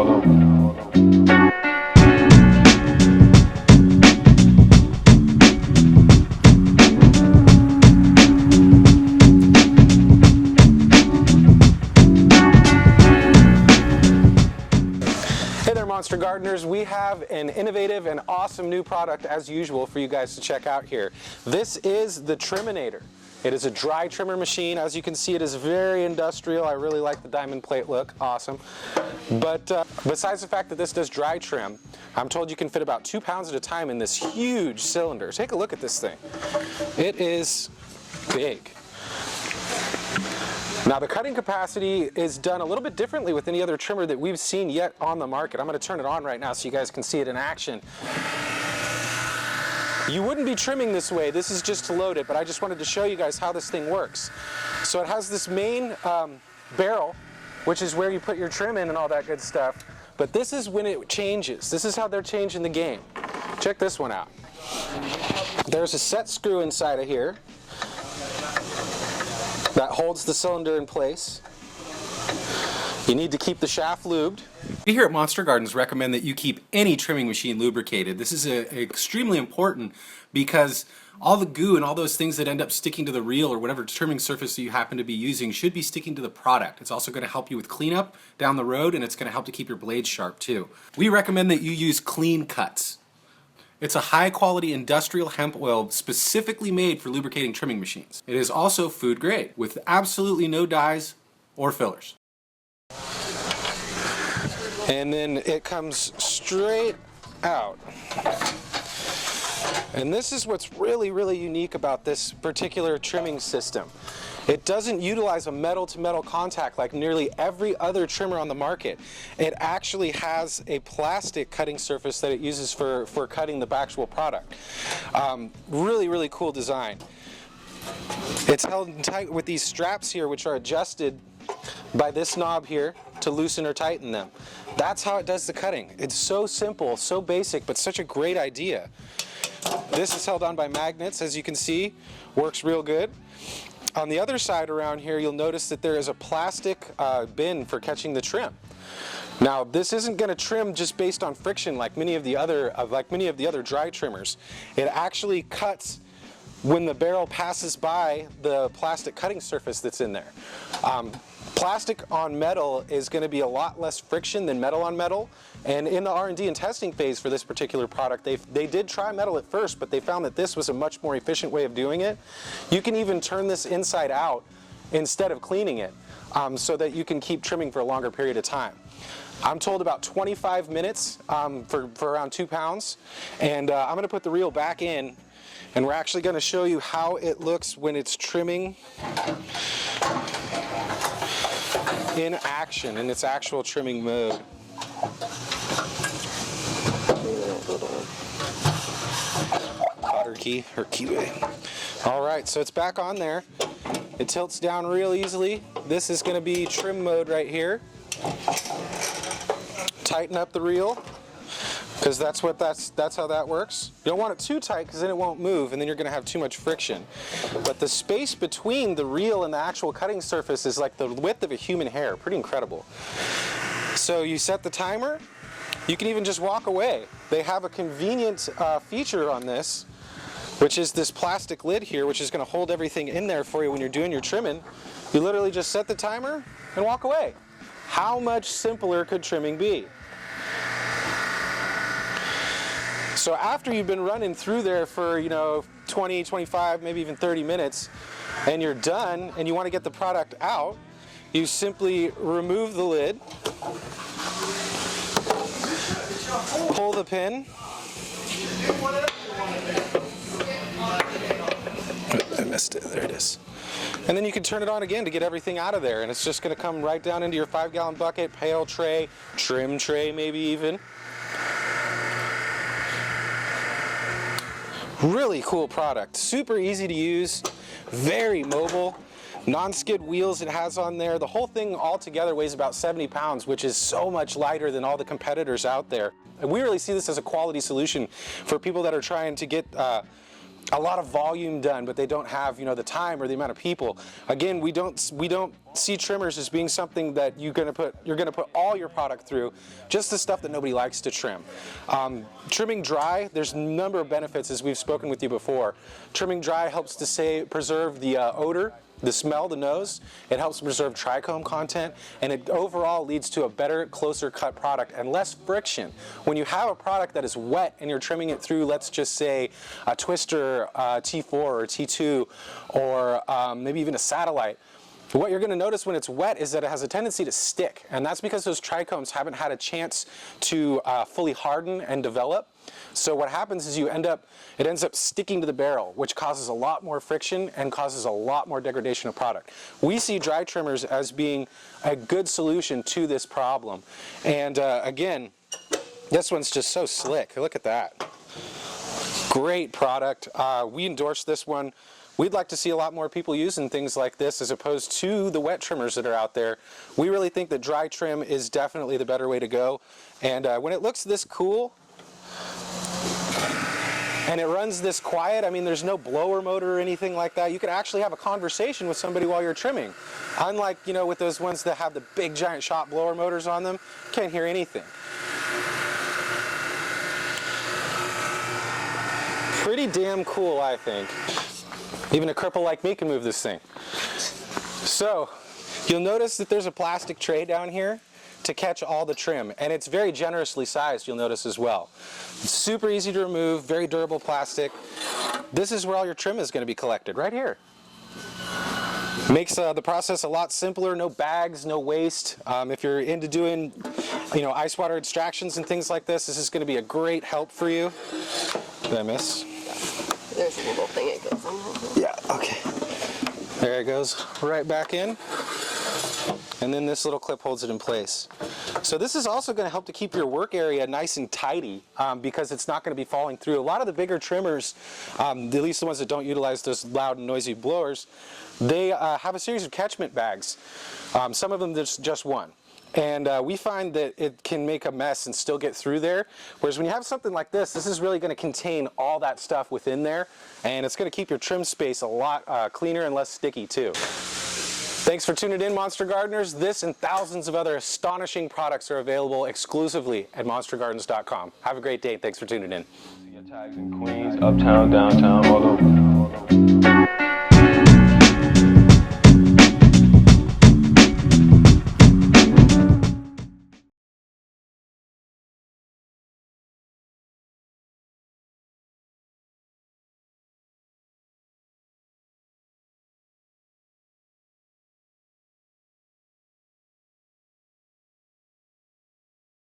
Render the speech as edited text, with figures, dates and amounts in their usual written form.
Monster Gardeners, we have an innovative and awesome new product as usual for you guys to check out here. This is the Triminator. It is a dry trimmer machine. As you can see, it is very industrial. I really like the diamond plate look, awesome. But besides the fact that this does dry trim, I'm told you can fit about 2 pounds at a time in this huge cylinder. Take a look at this thing. It is big. Now the cutting capacity is done a little bit differently with any other trimmer that we've seen yet on the market. I'm going to turn it on right now so you guys can see it in action. You wouldn't be trimming this way, this is just to load it, but I just wanted to show you guys how this thing works. So it has this main barrel, which is where you put your trim in and all that good stuff, but this is when it changes. This is how they're changing the game. Check this one out. There's a set screw inside of here that holds the cylinder in place. You need to keep the shaft lubed. We here at Monster Gardens recommend that you keep any trimming machine lubricated. This is extremely important because all the goo and all those things that end up sticking to the reel or whatever trimming surface that you happen to be using should be sticking to the product. It's also going to help you with cleanup down the road, and it's going to help to keep your blades sharp too. We recommend that you use Clean Cuts. It's a high-quality industrial hemp oil specifically made for lubricating trimming machines. It is also food grade with absolutely no dyes or fillers. And then it comes straight out. And this is what's really, really unique about this particular trimming system. It doesn't utilize a metal-to-metal contact like nearly every other trimmer on the market. It actually has a plastic cutting surface that it uses for cutting the actual product. Really, really cool design. It's held tight with these straps here, which are adjusted by this knob here to loosen or tighten them. That's how it does the cutting. It's so simple, so basic, but such a great idea. This is held on by magnets, as you can see. Works real good. On the other side around here, you'll notice that there is a plastic bin for catching the trim. Now, this isn't going to trim just based on friction like many of the other dry trimmers. It actually cuts when the barrel passes by the plastic cutting surface that's in there. Plastic on metal is going to be a lot less friction than metal on metal, and in the R&D and testing phase for this particular product, they did try metal at first, but they found that this was a much more efficient way of doing it. You can even turn this inside out instead of cleaning it, so that you can keep trimming for a longer period of time. I'm told about 25 minutes for around 2 pounds, and I'm going to put the reel back in, and we're actually going to show you how it looks when it's trimming in action, in its actual trimming mode. Otter key, or keyway. Alright, so it's back on there. It tilts down real easily. This is going to be trim mode right here. Tighten up the reel, because that's how that works. You don't want it too tight because then it won't move and then you're going to have too much friction. But the space between the reel and the actual cutting surface is like the width of a human hair. Pretty incredible. So you set the timer. You can even just walk away. They have a convenient feature on this, which is this plastic lid here, which is going to hold everything in there for you when you're doing your trimming. You literally just set the timer and walk away. How much simpler could trimming be? So after you've been running through there for 20, 25, maybe even 30 minutes, and you're done and you want to get the product out, you simply remove the lid, pull the pin, I missed it, there it is. And then you can turn it on again to get everything out of there, and it's just going to come right down into your 5-gallon bucket, pail tray, trim tray maybe even. Really cool product, super easy to use, very mobile, non-skid wheels it has on there. The whole thing altogether weighs about 70 pounds, which is so much lighter than all the competitors out there. And we really see this as a quality solution for people that are trying to get a lot of volume done, but they don't have, you know, the time or the amount of people. Again, we don't see trimmers as being something that you're gonna put all your product through, just the stuff that nobody likes to trim. Trimming dry, there's a number of benefits, as we've spoken with you before. Trimming dry helps to preserve the odor, the smell, the nose. It helps preserve trichome content, and it overall leads to a better, closer cut product and less friction. When you have a product that is wet and you're trimming it through, let's just say a twister, T4 or T2, or maybe even a satellite, what you're going to notice when it's wet is that it has a tendency to stick, and that's because those trichomes haven't had a chance to fully harden and develop. So what happens is it ends up sticking to the barrel, which causes a lot more friction and causes a lot more degradation of product. We see dry trimmers as being a good solution to this problem. And again, this one's just so slick. Look at that. Great product. We endorse this one. We'd like to see a lot more people using things like this as opposed to the wet trimmers that are out there. We really think that dry trim is definitely the better way to go. And when it looks this cool, and it runs this quiet, I mean, there's no blower motor or anything like that. You could actually have a conversation with somebody while you're trimming. Unlike, you know, with those ones that have the big giant shop blower motors on them, can't hear anything. Pretty damn cool, I think. Even a cripple like me can move this thing. So, you'll notice that there's a plastic tray down here to catch all the trim, and it's very generously sized, you'll notice as well. It's super easy to remove, very durable plastic. This is where all your trim is going to be collected, right here. Makes the process a lot simpler, no bags, no waste. If you're into doing, you know, ice water extractions and things like this is going to be a great help for you. Did I miss? There's a little thing it goes on. Yeah, okay. There it goes, right back in. And then this little clip holds it in place. So this is also going to help to keep your work area nice and tidy because it's not going to be falling through. A lot of the bigger trimmers, at least the ones that don't utilize those loud and noisy blowers, they have a series of catchment bags. Some of them there's just one. And we find that it can make a mess and still get through there. Whereas when you have something like this is really going to contain all that stuff within there. And it's going to keep your trim space a lot cleaner and less sticky too. Thanks for tuning in, Monster Gardeners. This and thousands of other astonishing products are available exclusively at monstergardens.com. Have a great day. Thanks for tuning in. Tags in Queens, uptown, downtown, all over.